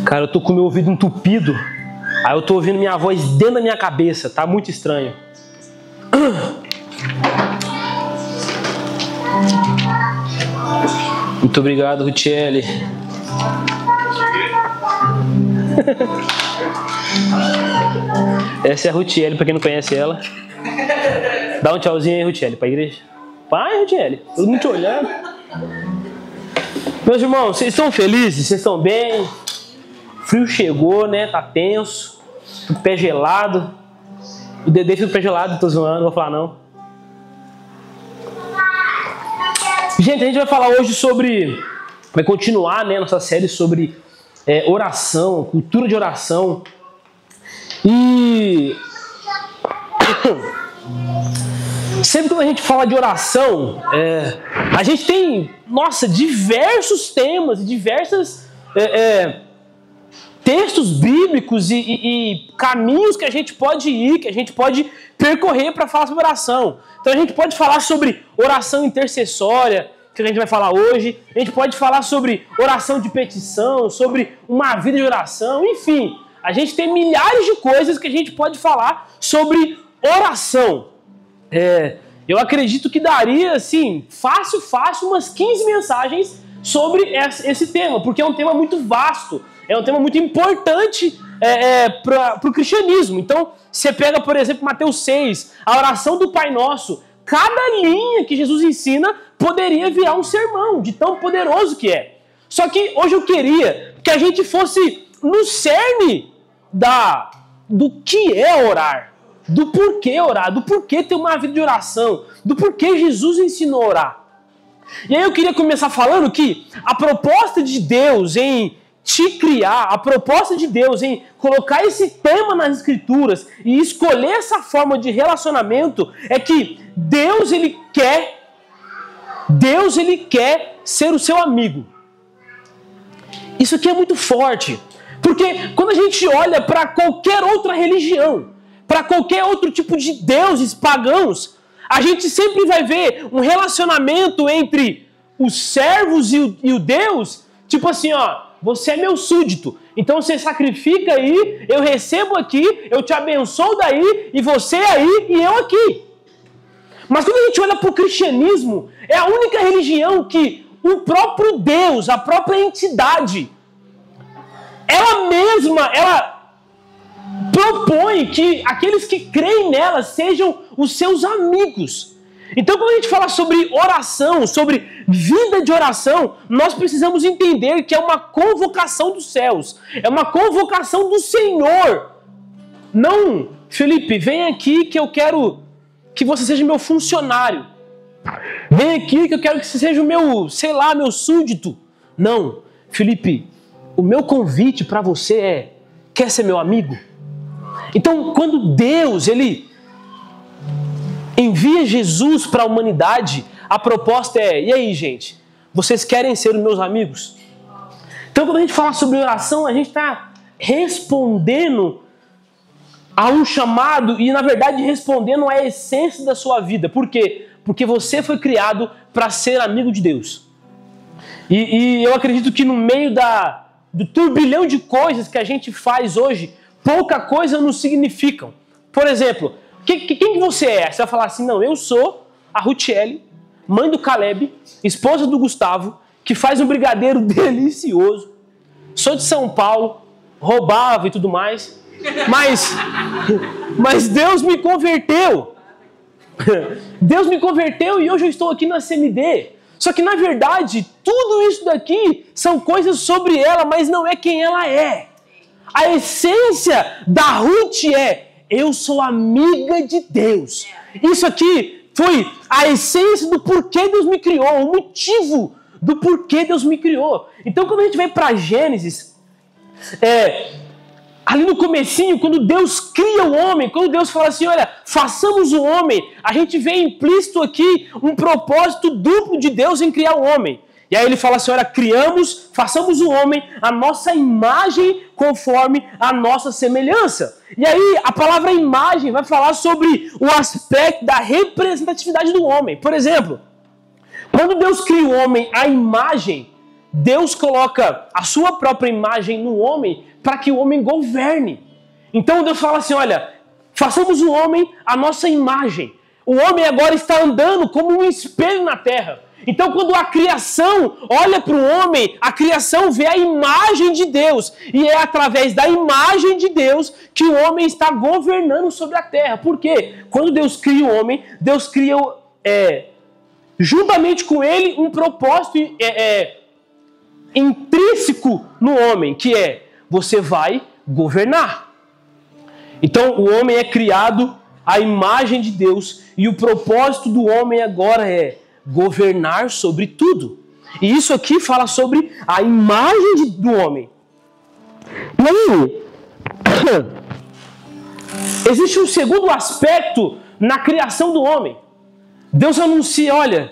Cara, eu tô com o meu ouvido entupido. Aí eu tô ouvindo minha voz dentro da minha cabeça. Tá muito estranho. Muito obrigado, Rutiele. Essa é a Rutiele, pra quem não conhece ela. Dá um tchauzinho aí, Rutiele, pra igreja. Vai, Rutiele, todo mundo te olhando. Meus irmãos, vocês estão felizes? Vocês estão bem? O frio chegou, né? Tá tenso. O pé gelado. O Dedê fica o pé gelado, tô zoando, não vou falar não. Gente, a gente vai falar hoje sobre... Vai continuar, né, nossa série sobre oração, cultura de oração. E... Sempre quando a gente fala de oração, a gente tem, nossa, diversos temas, diversos textos bíblicos e caminhos que a gente pode ir, que a gente pode percorrer para falar sobre oração. Então a gente pode falar sobre oração intercessória, que a gente vai falar hoje. A gente pode falar sobre oração de petição, sobre uma vida de oração, enfim. A gente tem milhares de coisas que a gente pode falar sobre oração. Eu acredito que daria, assim, fácil, umas 15 mensagens sobre esse tema, porque é um tema muito vasto, é um tema muito importante para o cristianismo. Então, você pega, por exemplo, Mateus 6, a oração do Pai Nosso, cada linha que Jesus ensina poderia virar um sermão, de tão poderoso que é. Só que hoje eu queria que a gente fosse no cerne do que é orar. Do porquê orar, do porquê ter uma vida de oração, do porquê Jesus ensinou a orar. E aí eu queria começar falando que a proposta de Deus em te criar, a proposta de Deus em colocar esse tema nas Escrituras e escolher essa forma de relacionamento é que Deus ele quer ser o seu amigo. Isso aqui é muito forte, porque quando a gente olha para qualquer outra religião, para qualquer outro tipo de deuses pagãos, a gente sempre vai ver um relacionamento entre os servos e o Deus, tipo assim, ó, você é meu súdito, então você sacrifica aí, eu recebo aqui, eu te abençoo daí, e você aí e eu aqui. Mas quando a gente olha para o cristianismo, é a única religião que o próprio Deus, a própria entidade, ela propõe que aqueles que creem nela sejam os seus amigos. Então, quando a gente fala sobre oração, sobre vida de oração, nós precisamos entender que é uma convocação dos céus, é uma convocação do Senhor. Não, Felipe, vem aqui que eu quero que você seja meu funcionário. Vem aqui que eu quero que você seja o meu, meu súdito. Não, Felipe, o meu convite para você quer ser meu amigo? Então, quando Deus ele envia Jesus para a humanidade, a proposta e aí, gente, vocês querem ser os meus amigos? Então, quando a gente fala sobre oração, a gente está respondendo a um chamado e, na verdade, respondendo à essência da sua vida. Por quê? Porque você foi criado para ser amigo de Deus. E eu acredito que no meio do turbilhão de coisas que a gente faz hoje, pouca coisa nos significam. Por exemplo, quem você é? Você vai falar assim, não, eu sou a Rutiele, mãe do Caleb, esposa do Gustavo, que faz um brigadeiro delicioso, sou de São Paulo, roubava e tudo mais, mas Deus me converteu. Deus me converteu e hoje eu estou aqui na CMD. Só que na verdade, tudo isso daqui são coisas sobre ela, mas não é quem ela é. A essência da Ruth eu sou amiga de Deus. Isso aqui foi a essência do porquê Deus me criou, o motivo do porquê Deus me criou. Então quando a gente vai para Gênesis, ali no comecinho, quando Deus cria o homem, quando Deus fala assim, olha, façamos o homem, a gente vê implícito aqui um propósito duplo de Deus em criar o homem. E aí ele fala assim, olha, façamos o homem a nossa imagem conforme a nossa semelhança. E aí a palavra imagem vai falar sobre o aspecto da representatividade do homem. Por exemplo, quando Deus cria o homem à imagem Deus coloca a sua própria imagem no homem para que o homem governe. Então Deus fala assim, olha, façamos o homem a nossa imagem. O homem agora está andando como um espelho na terra. Então quando a criação olha para o homem, a criação vê a imagem de Deus. E é através da imagem de Deus que o homem está governando sobre a terra. Por quê? Quando Deus cria o homem, Deus cria juntamente com ele um propósito intrínseco no homem, que é, você vai governar. Então o homem é criado à imagem de Deus e o propósito do homem agora é governar sobre tudo. E isso aqui fala sobre a imagem do homem. E aí, existe um segundo aspecto na criação do homem. Deus anuncia, olha,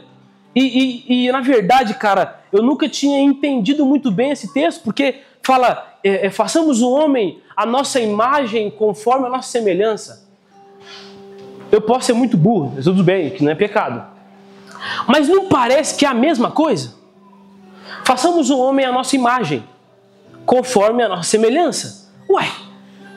e na verdade, cara, eu nunca tinha entendido muito bem esse texto, porque fala, façamos o homem a nossa imagem conforme a nossa semelhança. Eu posso ser muito burro, mas tudo bem, que não é pecado. Mas não parece que é a mesma coisa? Façamos o homem a nossa imagem, conforme a nossa semelhança. Ué,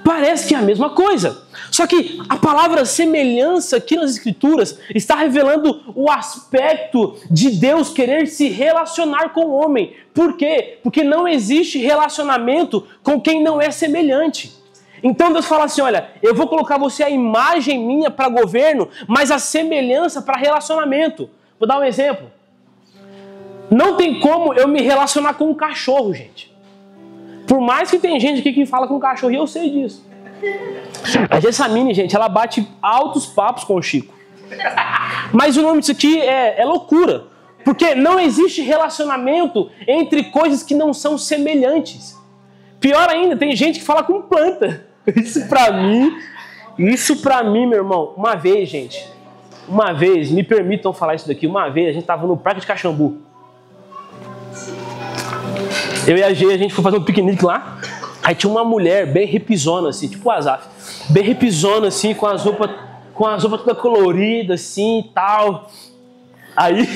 parece que é a mesma coisa. Só que a palavra semelhança aqui nas Escrituras está revelando o aspecto de Deus querer se relacionar com o homem. Por quê? Porque não existe relacionamento com quem não é semelhante. Então Deus fala assim, olha, eu vou colocar você a imagem minha para governo, mas a semelhança para relacionamento. Vou dar um exemplo. Não tem como eu me relacionar com um cachorro, gente. Por mais que tem gente aqui que fala com cachorro, e eu sei disso. A Gessamine, gente, ela bate altos papos com o Chico. Mas o nome disso aqui é loucura. Porque não existe relacionamento entre coisas que não são semelhantes. Pior ainda, tem gente que fala com planta. Isso pra mim, meu irmão, uma vez, me permitam falar isso daqui, uma vez a gente tava no Parque de Caxambu. Eu e a G, a gente foi fazer um piquenique lá, aí tinha uma mulher bem hipzona, assim, tipo o Azaf, bem hipzona, assim, com as roupas toda colorida, assim, e tal. Aí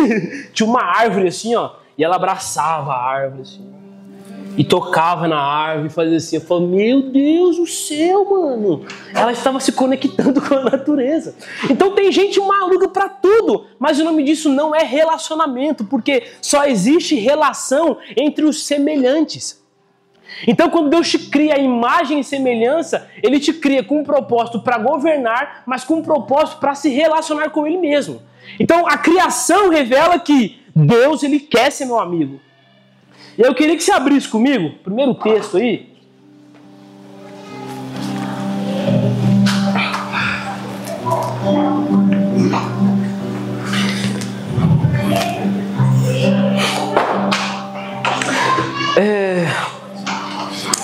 tinha uma árvore, assim, ó, e ela abraçava a árvore, assim, e tocava na árvore, fazia assim. Eu falei, meu Deus do céu, mano. Ela estava se conectando com a natureza. Então tem gente maluca pra tudo, mas o nome disso não é relacionamento, porque só existe relação entre os semelhantes. Então quando Deus te cria a imagem e semelhança, Ele te cria com um propósito para governar, mas com um propósito para se relacionar com Ele mesmo. Então a criação revela que Deus, Ele quer ser meu amigo. E eu queria que você abrisse comigo, primeiro texto aí.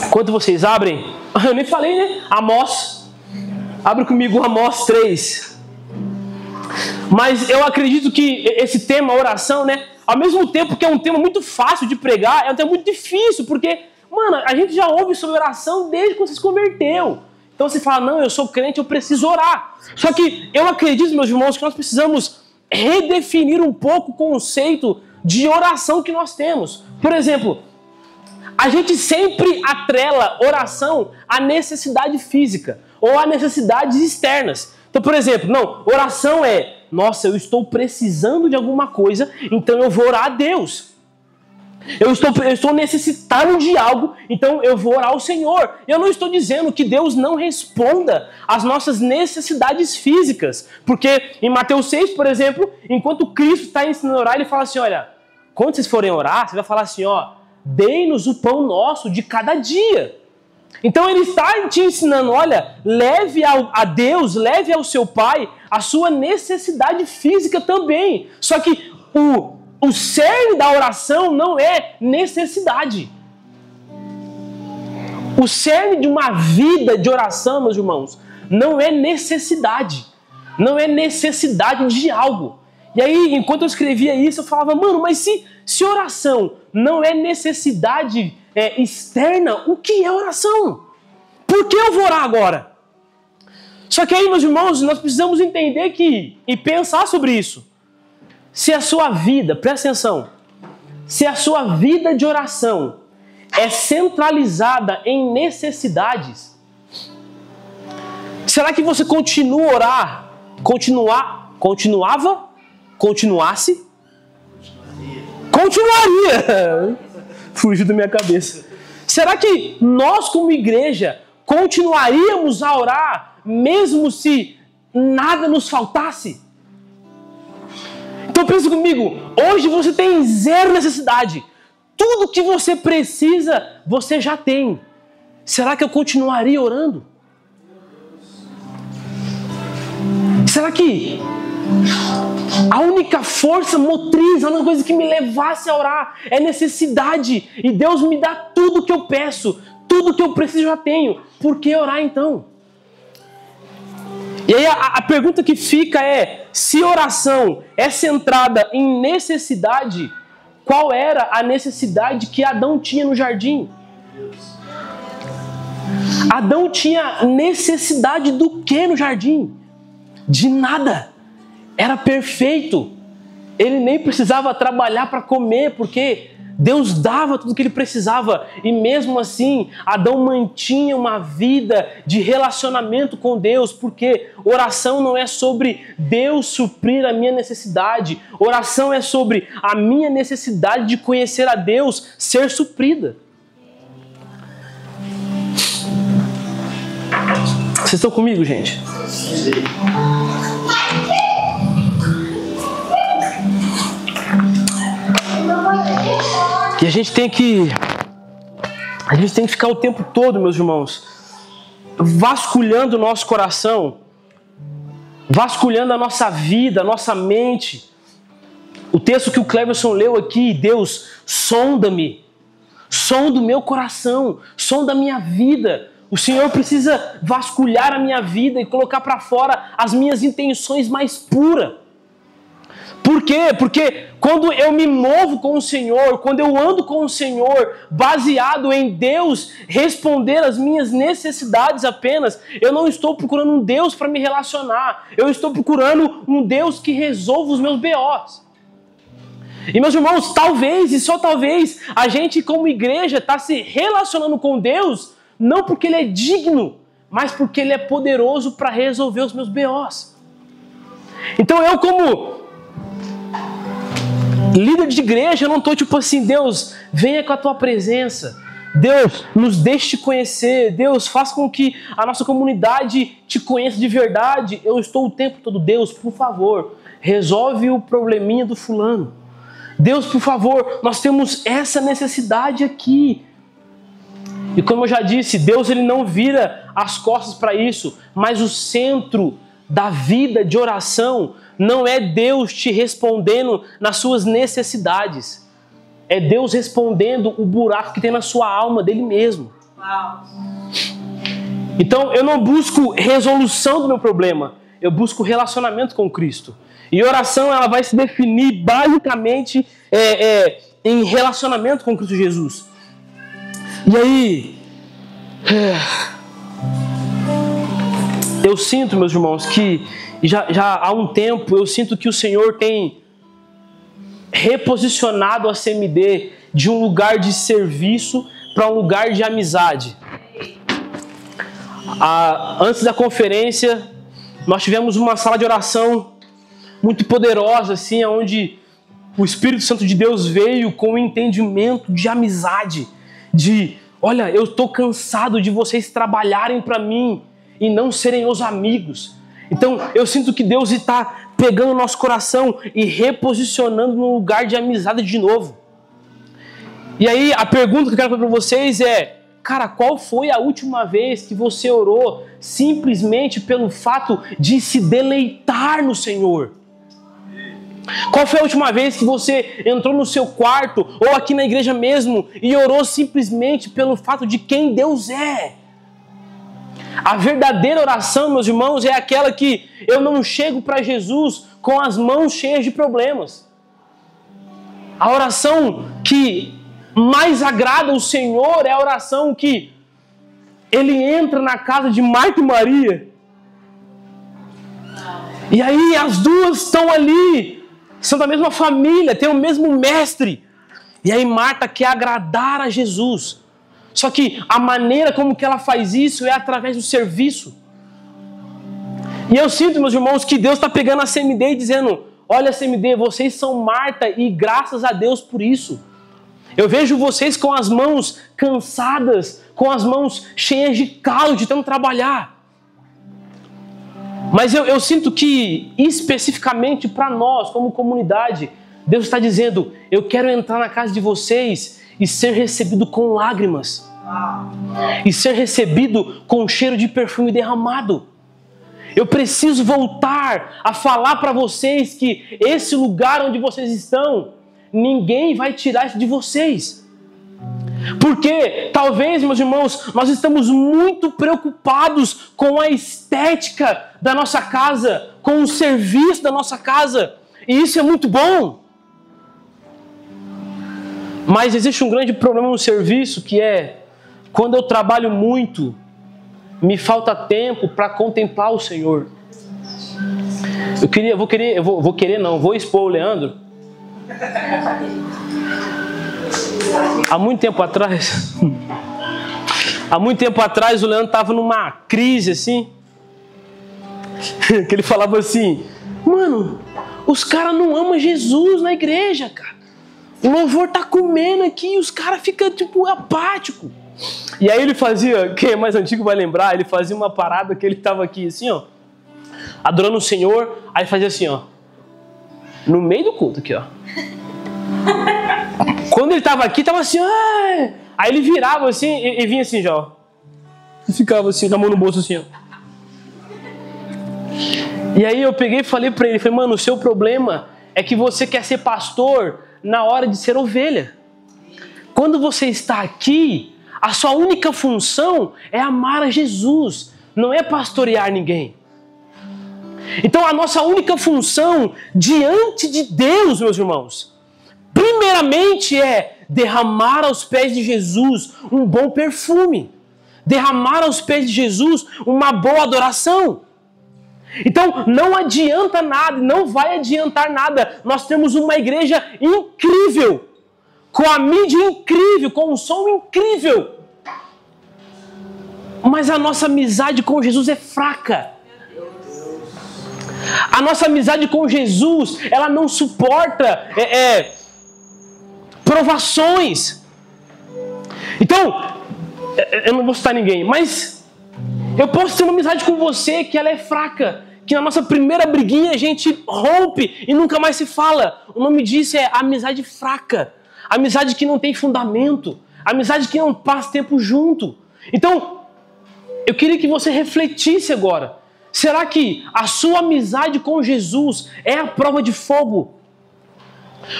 Enquanto vocês abrem, eu nem falei, né? Amós. Abre comigo Amós 3. Mas eu acredito que esse tema, oração, né? Ao mesmo tempo que é um tema muito fácil de pregar, é um tema muito difícil, porque, mano, a gente já ouve sobre oração desde quando você se converteu. Então você fala, não, eu sou crente, eu preciso orar. Só que eu acredito, meus irmãos, que nós precisamos redefinir um pouco o conceito de oração que nós temos. Por exemplo, a gente sempre atrela oração à necessidade física ou a necessidades externas. Então, por exemplo, não, oração é, nossa, eu estou precisando de alguma coisa, então eu vou orar a Deus. Eu estou necessitado de algo, então eu vou orar ao Senhor. Eu não estou dizendo que Deus não responda às nossas necessidades físicas. Porque em Mateus 6, por exemplo, enquanto Cristo está ensinando a orar, Ele fala assim, olha, quando vocês forem orar, você vai falar assim, ó, dê-nos o pão nosso de cada dia. Então Ele está te ensinando, olha, leve a Deus, leve ao seu Pai a sua necessidade física também. Só que o cerne da oração não é necessidade. O cerne de uma vida de oração, meus irmãos, não é necessidade. Não é necessidade de algo. E aí, enquanto eu escrevia isso, eu falava, mano, mas se oração não é necessidade externa, o que é oração? Por que eu vou orar agora? Só que aí, meus irmãos, nós precisamos entender e pensar sobre isso. Se a sua vida, presta atenção, se a sua vida de oração é centralizada em necessidades, será que você continua a orar? Continuasse? Continuaria. Fugiu da minha cabeça. Será que nós como igreja continuaríamos a orar mesmo se nada nos faltasse? Então pensa comigo, hoje você tem zero necessidade. Tudo que você precisa, você já tem. Será que eu continuaria orando? Será que a única força motriz, a única coisa que me levasse a orar é necessidade? E Deus me dá tudo que eu peço, tudo que eu preciso eu já tenho. Por que orar então? E aí a pergunta que fica é, se oração é centrada em necessidade, qual era a necessidade que Adão tinha no jardim? Adão tinha necessidade do que no jardim? De nada. Era perfeito. Ele nem precisava trabalhar para comer, porque Deus dava tudo o que ele precisava. E mesmo assim, Adão mantinha uma vida de relacionamento com Deus, porque oração não é sobre Deus suprir a minha necessidade. Oração é sobre a minha necessidade de conhecer a Deus ser suprida. Vocês estão comigo, gente? E a gente tem que ficar o tempo todo, meus irmãos, vasculhando o nosso coração, vasculhando a nossa vida, a nossa mente. O texto que o Cleverson leu aqui, Deus, sonda-me, sonda o meu coração, sonda a minha vida. O Senhor precisa vasculhar a minha vida e colocar para fora as minhas intenções mais puras. Por quê? Porque quando eu me movo com o Senhor, quando eu ando com o Senhor, baseado em Deus responder às minhas necessidades apenas, eu não estou procurando um Deus para me relacionar, eu estou procurando um Deus que resolva os meus B.O.s. E meus irmãos, talvez, e só talvez, a gente como igreja está se relacionando com Deus, não porque Ele é digno, mas porque Ele é poderoso para resolver os meus B.O.s. Então eu como líder de igreja, eu não estou tipo assim, Deus, venha com a tua presença. Deus, nos deixe te conhecer. Deus, faça com que a nossa comunidade te conheça de verdade. Eu estou o tempo todo, Deus, por favor, resolve o probleminha do fulano. Deus, por favor, nós temos essa necessidade aqui. E como eu já disse, Deus ele não vira as costas para isso, mas o centro da vida de oração não é Deus te respondendo nas suas necessidades. É Deus respondendo o buraco que tem na sua alma dele mesmo. Uau. Então eu não busco resolução do meu problema, eu busco relacionamento com Cristo. E oração ela vai se definir basicamente em relacionamento com Cristo Jesus. E aí, eu sinto, meus irmãos, que já há um tempo eu sinto que o Senhor tem reposicionado a CMD de um lugar de serviço para um lugar de amizade. Antes da conferência, nós tivemos uma sala de oração muito poderosa, assim, onde o Espírito Santo de Deus veio com um entendimento de amizade, de, olha, eu estou cansado de vocês trabalharem para mim e não serem meus amigos. Então, eu sinto que Deus está pegando o nosso coração e reposicionando no lugar de amizade de novo. E aí, a pergunta que eu quero fazer para vocês é, cara, qual foi a última vez que você orou simplesmente pelo fato de se deleitar no Senhor? Qual foi a última vez que você entrou no seu quarto ou aqui na igreja mesmo e orou simplesmente pelo fato de quem Deus é? A verdadeira oração, meus irmãos, é aquela que eu não chego para Jesus com as mãos cheias de problemas. A oração que mais agrada o Senhor é a oração que Ele entra na casa de Marta e Maria. E aí as duas estão ali, são da mesma família, têm o mesmo mestre. E aí Marta quer agradar a Jesus. Só que a maneira como que ela faz isso é através do serviço. E eu sinto, meus irmãos, que Deus está pegando a CMD e dizendo: olha, CMD, vocês são Marta e graças a Deus por isso. Eu vejo vocês com as mãos cansadas, com as mãos cheias de calo de tanto trabalhar. Mas eu sinto que, especificamente para nós, como comunidade, Deus está dizendo: eu quero entrar na casa de vocês e ser recebido com lágrimas. E ser recebido com cheiro de perfume derramado. Eu preciso voltar a falar para vocês que esse lugar onde vocês estão, ninguém vai tirar isso de vocês. Porque talvez, meus irmãos, nós estamos muito preocupados com a estética da nossa casa, com o serviço da nossa casa. E isso é muito bom. Mas existe um grande problema no serviço, que é quando eu trabalho muito, me falta tempo para contemplar o Senhor. Vou expor o Leandro. Há muito tempo atrás o Leandro estava numa crise assim, que ele falava assim: mano, os caras não amam Jesus na igreja, cara. O louvor tá comendo aqui e os caras ficam tipo apático. E aí ele fazia, quem é mais antigo vai lembrar, ele fazia uma parada que ele estava aqui assim, ó, adorando o Senhor, aí fazia assim, ó, no meio do culto aqui, ó. Quando ele estava aqui, estava assim, ah! Aí ele virava assim e vinha assim já, ó. E ficava assim, com a mão no bolso assim, ó. E aí eu peguei e falei para ele, mano, o seu problema é que você quer ser pastor na hora de ser ovelha. Quando você está aqui, a sua única função é amar a Jesus, não é pastorear ninguém. Então a nossa única função diante de Deus, meus irmãos, primeiramente é derramar aos pés de Jesus um bom perfume, derramar aos pés de Jesus uma boa adoração. Então não adianta nada, não vai adiantar nada nós temos uma igreja incrível, com a mídia incrível, com um som incrível, mas a nossa amizade com Jesus é fraca. A nossa amizade com Jesus, ela não suporta provações. Então, eu não vou citar ninguém, mas eu posso ter uma amizade com você que ela é fraca, que na nossa primeira briguinha a gente rompe e nunca mais se fala. O nome disso é amizade fraca, amizade que não tem fundamento, amizade que não passa tempo junto. Então, eu queria que você refletisse agora. Será que a sua amizade com Jesus é a prova de fogo?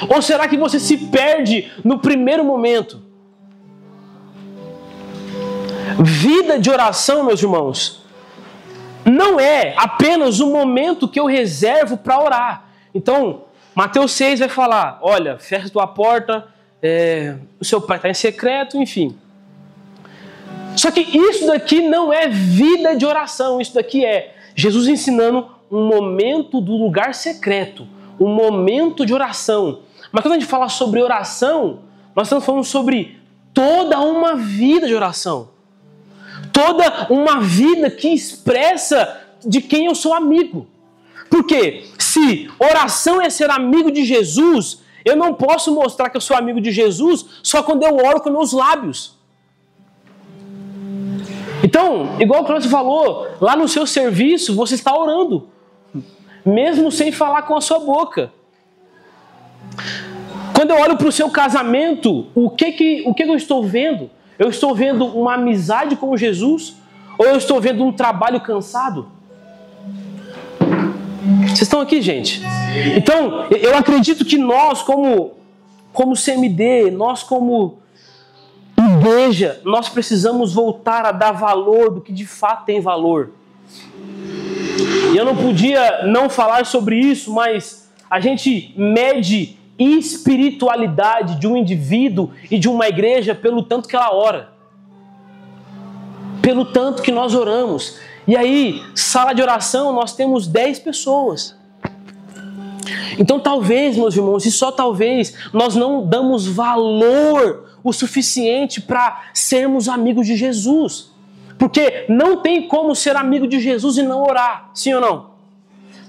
Ou será que você se perde no primeiro momento? Vida de oração, meus irmãos, não é apenas um momento que eu reservo para orar. Então, Mateus 6 vai falar, olha, fecha tua porta, o seu pai está em secreto, enfim. Só que isso daqui não é vida de oração, isso daqui é Jesus ensinando um momento do lugar secreto, um momento de oração. Mas quando a gente fala sobre oração, nós estamos falando sobre toda uma vida de oração. Toda uma vida que expressa de quem eu sou amigo. Porque se oração é ser amigo de Jesus, eu não posso mostrar que eu sou amigo de Jesus só quando eu oro com meus lábios. Então, igual o Cláudio falou, lá no seu serviço você está orando, mesmo sem falar com a sua boca. Quando eu olho para o seu casamento, o que eu estou vendo? Eu estou vendo uma amizade com Jesus? Ou eu estou vendo um trabalho cansado? Vocês estão aqui, gente? Então, eu acredito que nós, como CMD, nós como igreja, nós precisamos voltar a dar valor do que de fato tem valor. E eu não podia não falar sobre isso, mas a gente mede espiritualidade de um indivíduo e de uma igreja pelo tanto que ela ora, pelo tanto que nós oramos. E aí, sala de oração, nós temos 10 pessoas. Então talvez, meus irmãos, e só talvez, nós não damos valor o suficiente para sermos amigos de Jesus. Porque não tem como ser amigo de Jesus e não orar, sim ou não?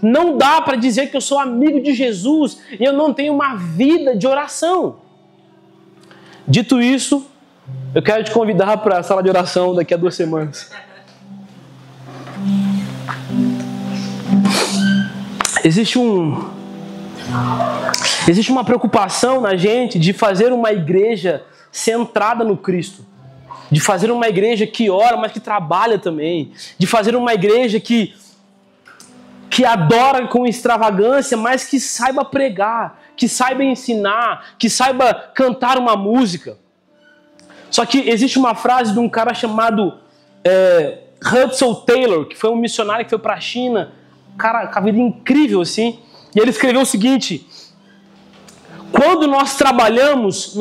Não dá para dizer que eu sou amigo de Jesus e eu não tenho uma vida de oração. Dito isso, eu quero te convidar para a sala de oração daqui a 2 semanas. Existe uma preocupação na gente de fazer uma igreja centrada no Cristo. De fazer uma igreja que ora, mas que trabalha também. De fazer uma igreja que adora com extravagância, mas que saiba pregar, que saiba ensinar, que saiba cantar uma música. Só que existe uma frase de um cara chamado Hudson Taylor, que foi um missionário que foi para a China, cara, com a vida incrível assim, e ele escreveu o seguinte: quando nós trabalhamos,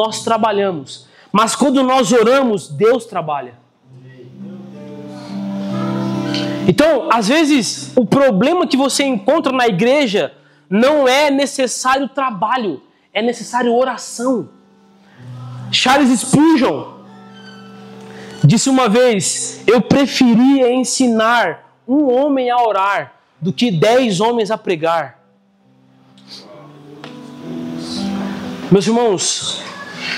mas quando nós oramos, Deus trabalha. Então, às vezes, o problema que você encontra na igreja não é necessário trabalho, é necessário oração. Charles Spurgeon disse uma vez: eu preferia ensinar um homem a orar do que 10 homens a pregar. Meus irmãos,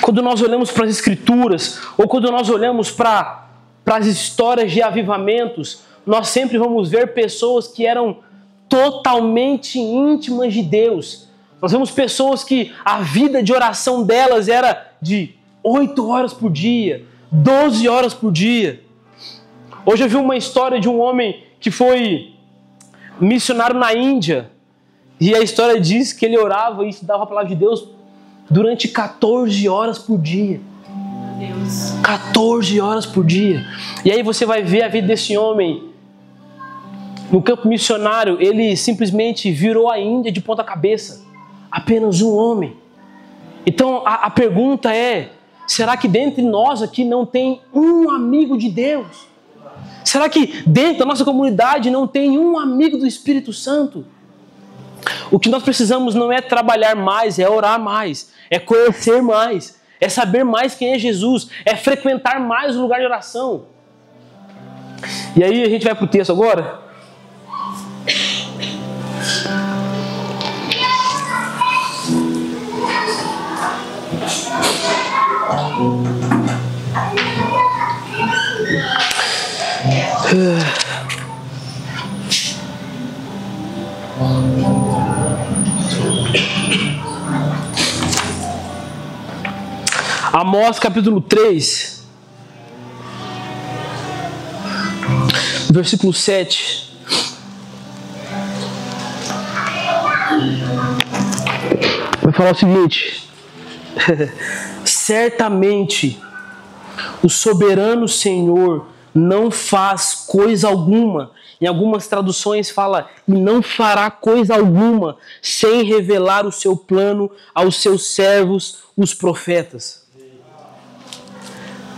quando nós olhamos para as Escrituras, ou quando nós olhamos para as histórias de avivamentos, nós sempre vamos ver pessoas que eram totalmente íntimas de Deus. Nós vemos pessoas que a vida de oração delas era de 8 horas por dia, 12 horas por dia. Hoje eu vi uma história de um homem que foi missionário na Índia, e a história diz que ele orava e estudava a palavra de Deus durante 14 horas por dia. 14 horas por dia. E aí você vai ver a vida desse homem no campo missionário. Ele simplesmente virou a Índia de ponta cabeça. Apenas um homem. Então a pergunta é: será que dentre nós aqui não tem um amigo de Deus? Será que dentro da nossa comunidade não tem um amigo do Espírito Santo? O que nós precisamos não é trabalhar mais, é orar mais, é conhecer mais, é saber mais quem é Jesus, é frequentar mais o lugar de oração. E aí a gente vai para o texto agora. Amós capítulo 3, versículo 7. Vai falar o seguinte: certamente o soberano Senhor não faz coisa alguma. Em algumas traduções fala: e não fará coisa alguma sem revelar o seu plano aos seus servos, os profetas.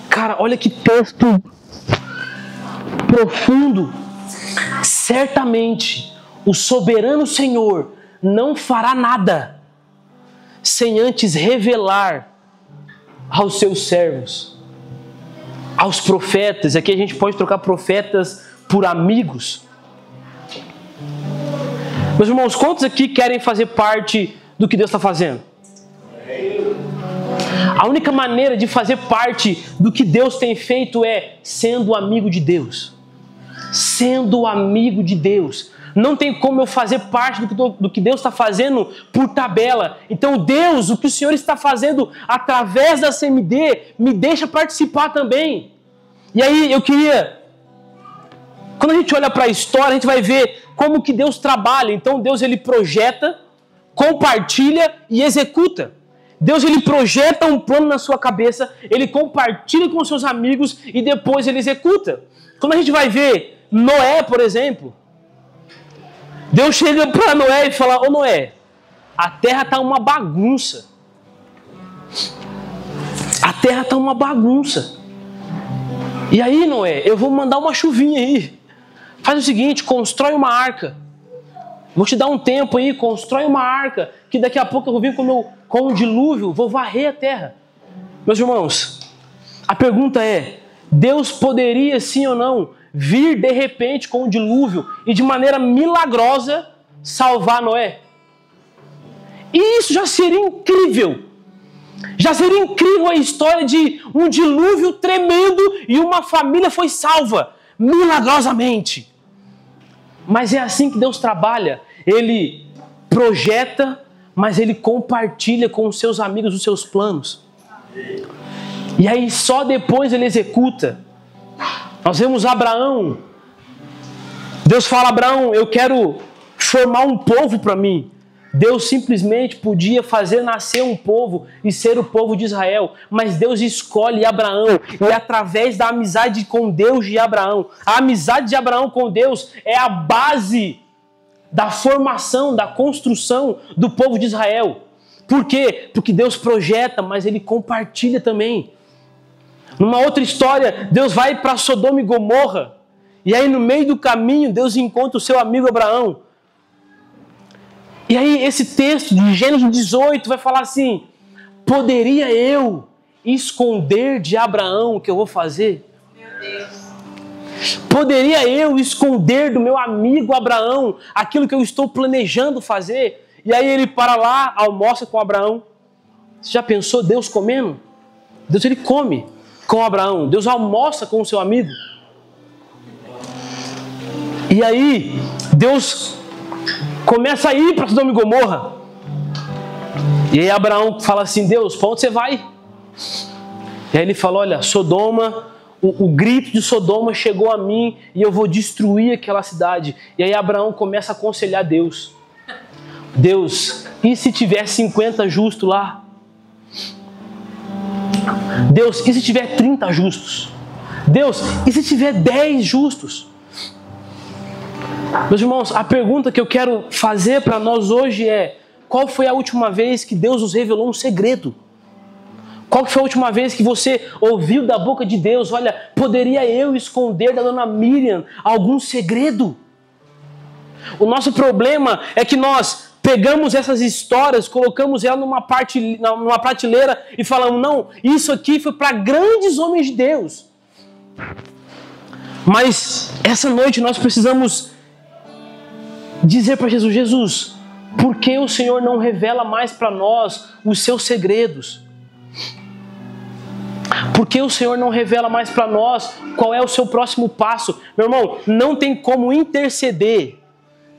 Cara, olha que texto profundo. Certamente o soberano Senhor não fará nada sem antes revelar aos seus servos, aos profetas. Aqui a gente pode trocar profetas por amigos. Meus irmãos, quantos aqui querem fazer parte do que Deus está fazendo? A única maneira de fazer parte do que Deus tem feito é sendo amigo de Deus. Sendo amigo de Deus. Não tem como eu fazer parte do que Deus está fazendo por tabela. Então Deus, o que o Senhor está fazendo através da CMD, me deixa participar também. E aí eu queria... Quando a gente olha para a história, a gente vai ver como que Deus trabalha. Então Deus, ele projeta, compartilha e executa. Deus, ele projeta um plano na sua cabeça, ele compartilha com seus amigos e depois ele executa. Quando a gente vai ver Noé, por exemplo, Deus chega para Noé e fala: ô Noé, a terra está uma bagunça. A terra está uma bagunça. E aí, Noé, eu vou mandar uma chuvinha aí. Faz o seguinte, constrói uma arca. Vou te dar um tempo aí, constrói uma arca, que daqui a pouco eu vou vir com um dilúvio, vou varrer a terra. Meus irmãos, a pergunta é, Deus poderia sim ou não vir de repente com um dilúvio e de maneira milagrosa salvar Noé? E isso já seria incrível. Já seria incrível a história de um dilúvio tremendo e uma família foi salva, milagrosamente. Mas é assim que Deus trabalha. Ele projeta, mas Ele compartilha com os seus amigos os seus planos. E aí só depois Ele executa. Nós vemos Abraão. Deus fala a Abraão, eu quero formar um povo para mim. Deus simplesmente podia fazer nascer um povo e ser o povo de Israel. Mas Deus escolhe Abraão. E através da amizade com Deus de Abraão. A amizade de Abraão com Deus é a base da formação, da construção do povo de Israel. Por quê? Porque Deus projeta, mas Ele compartilha também. Numa outra história, Deus vai para Sodoma e Gomorra. E aí no meio do caminho, Deus encontra o seu amigo Abraão. E aí esse texto de Gênesis 18 vai falar assim, poderia eu esconder de Abraão o que eu vou fazer? Meu Deus. Poderia eu esconder do meu amigo Abraão aquilo que eu estou planejando fazer? E aí ele para lá, almoça com Abraão. Você já pensou Deus comendo? Deus ele come com Abraão. Deus almoça com o seu amigo. E aí Deus começa a ir para Sodoma e Gomorra. E aí Abraão fala assim, Deus, para onde você vai? E aí ele fala, olha, Sodoma, o grito de Sodoma chegou a mim e eu vou destruir aquela cidade. E aí Abraão começa a aconselhar Deus. Deus, e se tiver 50 justos lá? Deus, e se tiver 30 justos? Deus, e se tiver 10 justos? Meus irmãos, a pergunta que eu quero fazer para nós hoje é, qual foi a última vez que Deus nos revelou um segredo? Qual foi a última vez que você ouviu da boca de Deus, olha, poderia eu esconder da dona Miriam algum segredo? O nosso problema é que nós pegamos essas histórias, colocamos ela numa prateleira e falamos, não, isso aqui foi para grandes homens de Deus. Mas essa noite nós precisamos dizer para Jesus, Jesus, por que o Senhor não revela mais para nós os seus segredos? Por que o Senhor não revela mais para nós qual é o seu próximo passo? Meu irmão, não tem como interceder,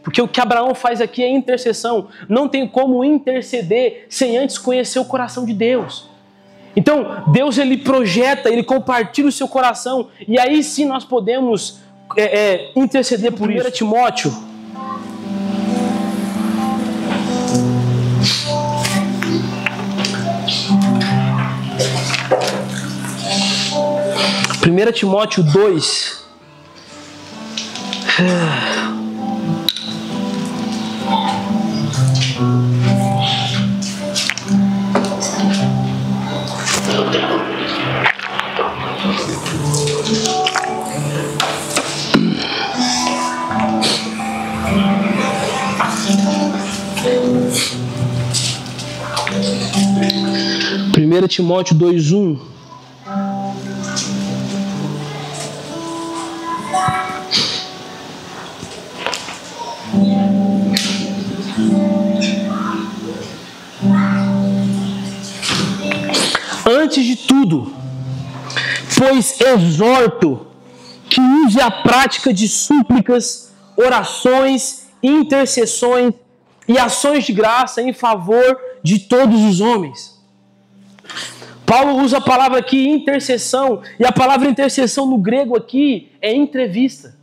porque o que Abraão faz aqui é intercessão. Não tem como interceder sem antes conhecer o coração de Deus. Então, Deus ele projeta, ele compartilha o seu coração, e aí sim nós podemos interceder por isso. 1 Timóteo. Primeira Timóteo 2. Primeira Timóteo 2:1. Antes de tudo, pois exorto que use a prática de súplicas, orações, intercessões e ações de graça em favor de todos os homens. Paulo usa a palavra aqui intercessão, e a palavra intercessão no grego aqui é entrevista.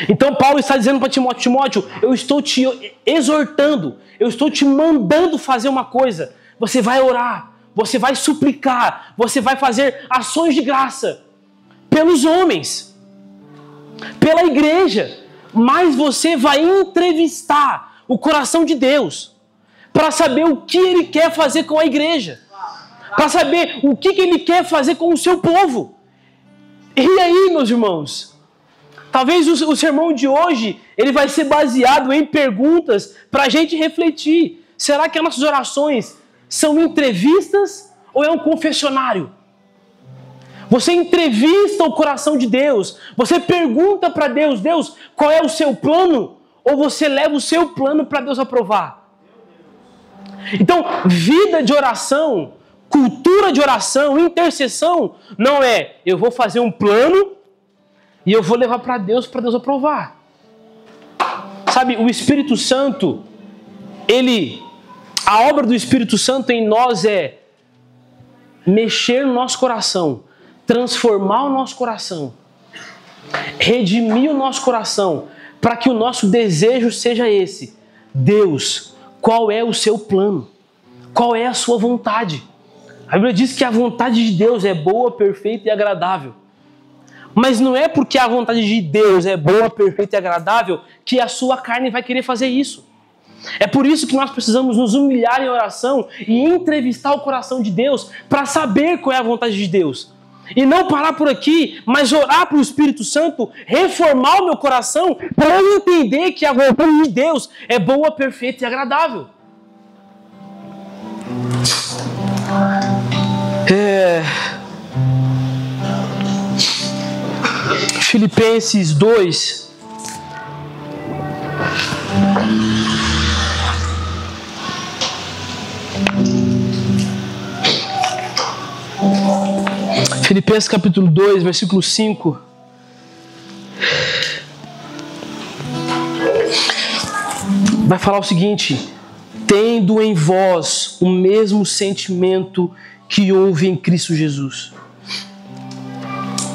Então Paulo está dizendo para Timóteo, Timóteo, eu estou te exortando, eu estou te mandando fazer uma coisa. Você vai orar, você vai suplicar, você vai fazer ações de graça pelos homens, pela igreja, mas você vai entrevistar o coração de Deus para saber o que Ele quer fazer com a igreja, para saber o que Ele quer fazer com o seu povo. E aí, meus irmãos, Talvez o sermão de hoje ele vai ser baseado em perguntas para a gente refletir. Será que as nossas orações são entrevistas ou é um confessionário? Você entrevista o coração de Deus. Você pergunta para Deus, Deus, qual é o seu plano? Ou você leva o seu plano para Deus aprovar? Então, vida de oração, cultura de oração, intercessão, não é eu vou fazer um plano e eu vou levar para Deus aprovar. Sabe, o Espírito Santo, a obra do Espírito Santo em nós é mexer no nosso coração, transformar o nosso coração, redimir o nosso coração, para que o nosso desejo seja esse. Deus, qual é o seu plano? Qual é a sua vontade? A Bíblia diz que a vontade de Deus é boa, perfeita e agradável. Mas não é porque a vontade de Deus é boa, perfeita e agradável que a sua carne vai querer fazer isso. É por isso que nós precisamos nos humilhar em oração e entrevistar o coração de Deus para saber qual é a vontade de Deus. E não parar por aqui, mas orar para o Espírito Santo reformar o meu coração para eu entender que a vontade de Deus é boa, perfeita e agradável. Filipenses 2. Filipenses capítulo 2, versículo 5. Vai falar o seguinte: tendo em vós o mesmo sentimento que houve em Cristo Jesus.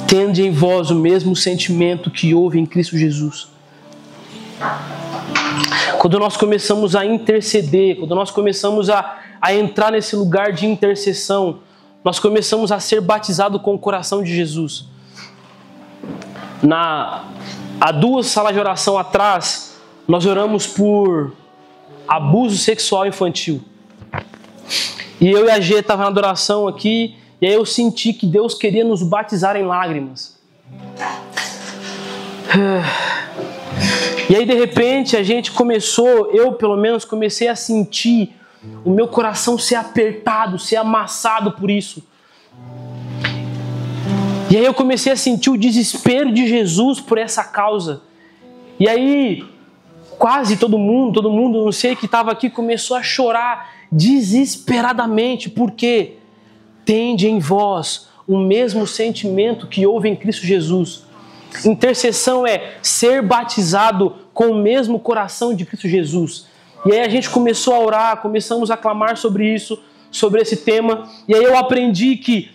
Tende em vós o mesmo sentimento que houve em Cristo Jesus. Quando nós começamos a interceder, quando nós começamos a entrar nesse lugar de intercessão, nós começamos a ser batizados com o coração de Jesus. Há 2 salas de oração atrás, nós oramos por abuso sexual infantil. E eu e a G estavam na adoração aqui, e aí eu senti que Deus queria nos batizar em lágrimas. E aí de repente a gente começou, eu pelo menos comecei a sentir o meu coração ser apertado, ser amassado por isso. E aí eu comecei a sentir o desespero de Jesus por essa causa. E aí quase todo mundo, não sei, que estava aqui começou a chorar desesperadamente, porque tende em vós o mesmo sentimento que houve em Cristo Jesus. Intercessão é ser batizado com o mesmo coração de Cristo Jesus. E aí a gente começou a orar, começamos a clamar sobre isso, sobre esse tema. E aí eu aprendi que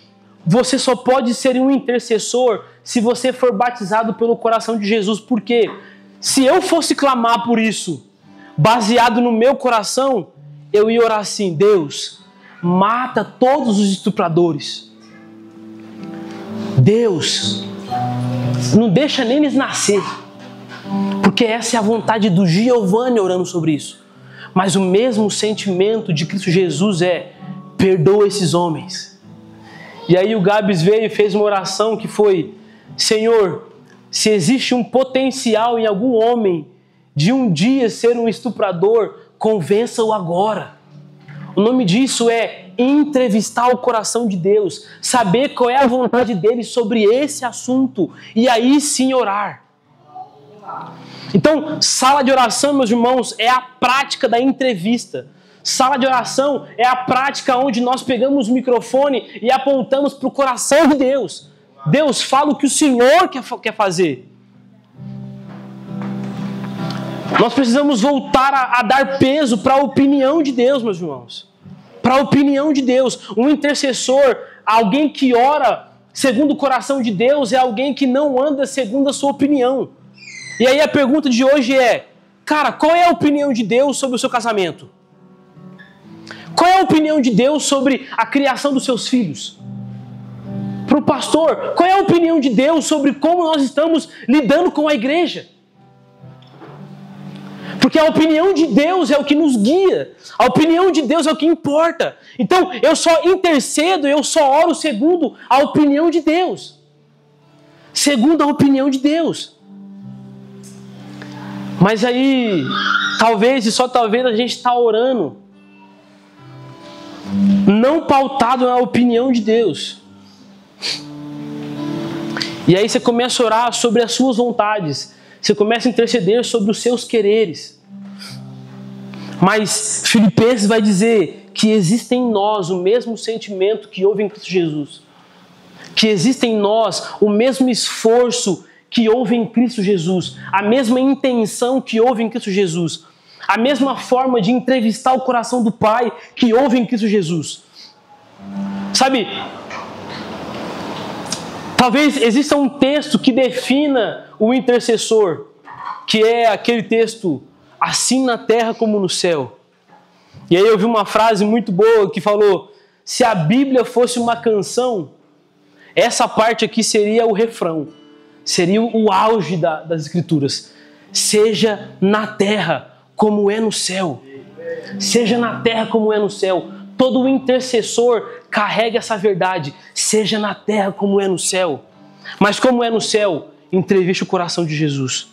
você só pode ser um intercessor se você for batizado pelo coração de Jesus. Porque se eu fosse clamar por isso, baseado no meu coração, eu ia orar assim: Deus, mata todos os estupradores. Deus, não deixa nem eles nascer. Porque essa é a vontade do Giovanni orando sobre isso. Mas o mesmo sentimento de Cristo Jesus é: perdoa esses homens. E aí o Gabs veio e fez uma oração que foi: Senhor, se existe um potencial em algum homem de um dia ser um estuprador, convença-o agora. O nome disso é entrevistar o coração de Deus, saber qual é a vontade dele sobre esse assunto e aí sim orar. Então, sala de oração, meus irmãos, é a prática da entrevista. Sala de oração é a prática onde nós pegamos o microfone e apontamos para o coração de Deus. Deus, fala o que o Senhor quer fazer. Nós precisamos voltar a dar peso para a opinião de Deus, meus irmãos. Para a opinião de Deus. Um intercessor, alguém que ora segundo o coração de Deus, é alguém que não anda segundo a sua opinião. E aí a pergunta de hoje é: cara, qual é a opinião de Deus sobre o seu casamento? Qual é a opinião de Deus sobre a criação dos seus filhos? Para o pastor, qual é a opinião de Deus sobre como nós estamos lidando com a igreja? Porque a opinião de Deus é o que nos guia. A opinião de Deus é o que importa. Então, eu só intercedo, eu só oro segundo a opinião de Deus. Segundo a opinião de Deus. Mas aí, talvez e só talvez a gente está orando não pautado na opinião de Deus. E aí você começa a orar sobre as suas vontades. Você começa a interceder sobre os seus quereres. Mas Filipenses vai dizer que existe em nós o mesmo sentimento que houve em Cristo Jesus. Que existe em nós o mesmo esforço que houve em Cristo Jesus. A mesma intenção que houve em Cristo Jesus. A mesma forma de entrevistar o coração do Pai que houve em Cristo Jesus. Sabe, talvez exista um texto que defina o intercessor, que é aquele texto, assim na terra como no céu. E aí eu vi uma frase muito boa que falou, se a Bíblia fosse uma canção, essa parte aqui seria o refrão, seria o auge das Escrituras. Seja na terra como é no céu. Seja na terra como é no céu. Todo intercessor carrega essa verdade. Seja na terra como é no céu. Mas como é no céu? Entrevista o coração de Jesus.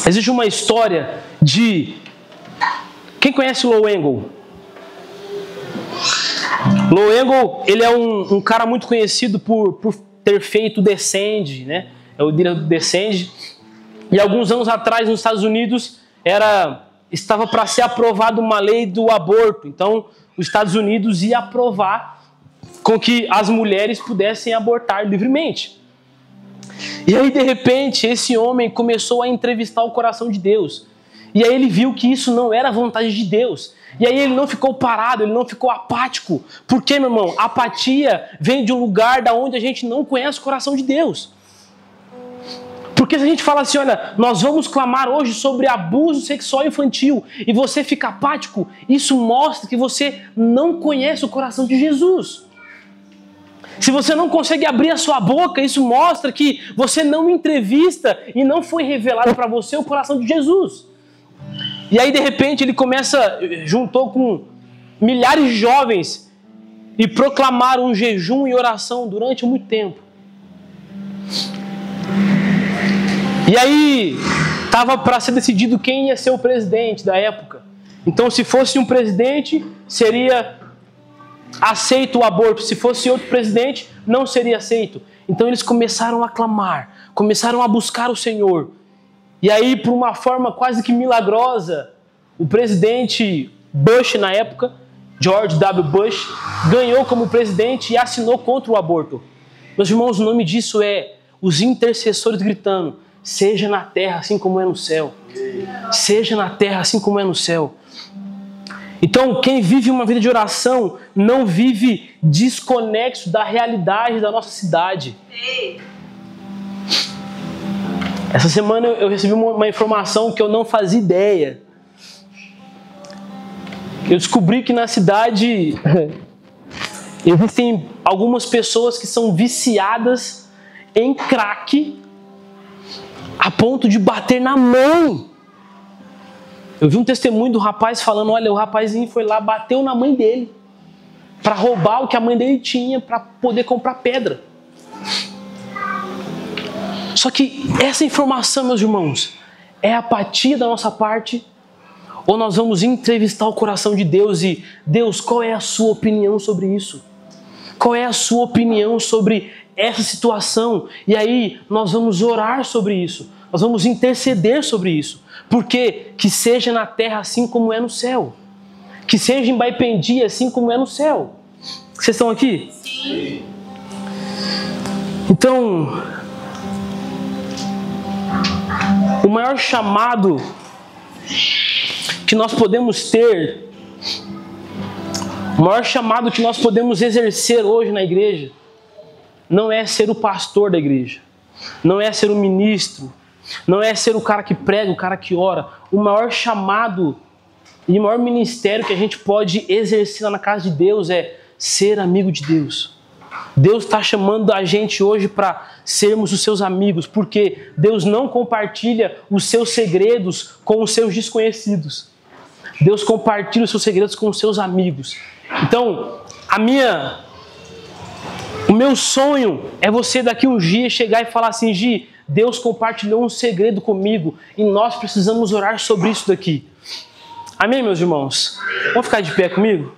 Existe uma história de... Quem conhece Low Engle? Low Engle, ele é um cara muito conhecido por ter feito o Descend, né? É o líder do Descend. E alguns anos atrás, nos Estados Unidos, estava para ser aprovada uma lei do aborto. Então, os Estados Unidos ia aprovar com que as mulheres pudessem abortar livremente. E aí, de repente, esse homem começou a entrevistar o coração de Deus. E aí ele viu que isso não era a vontade de Deus. E aí ele não ficou parado, ele não ficou apático. Por quê, meu irmão? Apatia vem de um lugar da onde a gente não conhece o coração de Deus. Porque se a gente fala assim, olha, nós vamos clamar hoje sobre abuso sexual infantil, e você fica apático, isso mostra que você não conhece o coração de Jesus. Se você não consegue abrir a sua boca, isso mostra que você não entrevista e não foi revelado para você o coração de Jesus. E aí, de repente, ele juntou com milhares de jovens e proclamaram um jejum e oração durante muito tempo. E aí, estava para ser decidido quem ia ser o presidente da época. Então, se fosse um presidente, seria aceito o aborto. Se fosse outro presidente, não seria aceito. Então, eles começaram a clamar, começaram a buscar o Senhor. E aí, por uma forma quase que milagrosa, o presidente Bush, na época, George W. Bush, ganhou como presidente e assinou contra o aborto. Meus irmãos, o nome disso é os intercessores gritando, seja na terra assim como é no céu. Seja na terra assim como é no céu. Então, quem vive uma vida de oração não vive desconexo da realidade da nossa cidade. Essa semana eu recebi uma informação que eu não fazia ideia. Eu descobri que na cidade existem algumas pessoas que são viciadas em crack a ponto de bater na mãe. Eu vi um testemunho do rapaz falando, olha, o rapazinho foi lá, bateu na mãe dele para roubar o que a mãe dele tinha para poder comprar pedra. Só que essa informação, meus irmãos, é apatia da nossa parte, ou nós vamos entrevistar o coração de Deus e, Deus, qual é a sua opinião sobre isso? Qual é a sua opinião sobre essa situação? E aí nós vamos orar sobre isso, nós vamos interceder sobre isso. Porque que seja na terra assim como é no céu. Que seja em Baipendi assim como é no céu. Vocês estão aqui? Sim. Então, o maior chamado que nós podemos ter, o maior chamado que nós podemos exercer hoje na igreja, não é ser o pastor da igreja, não é ser o ministro, não é ser o cara que prega, o cara que ora. O maior chamado e o maior ministério que a gente pode exercer na casa de Deus é ser amigo de Deus. Deus está chamando a gente hoje para sermos os seus amigos, porque Deus não compartilha os seus segredos com os seus desconhecidos. Deus compartilha os seus segredos com os seus amigos. Então, o meu sonho é você daqui uns dias chegar e falar assim: Gi, Deus compartilhou um segredo comigo e nós precisamos orar sobre isso daqui. Amém, meus irmãos? Vamos ficar de pé comigo?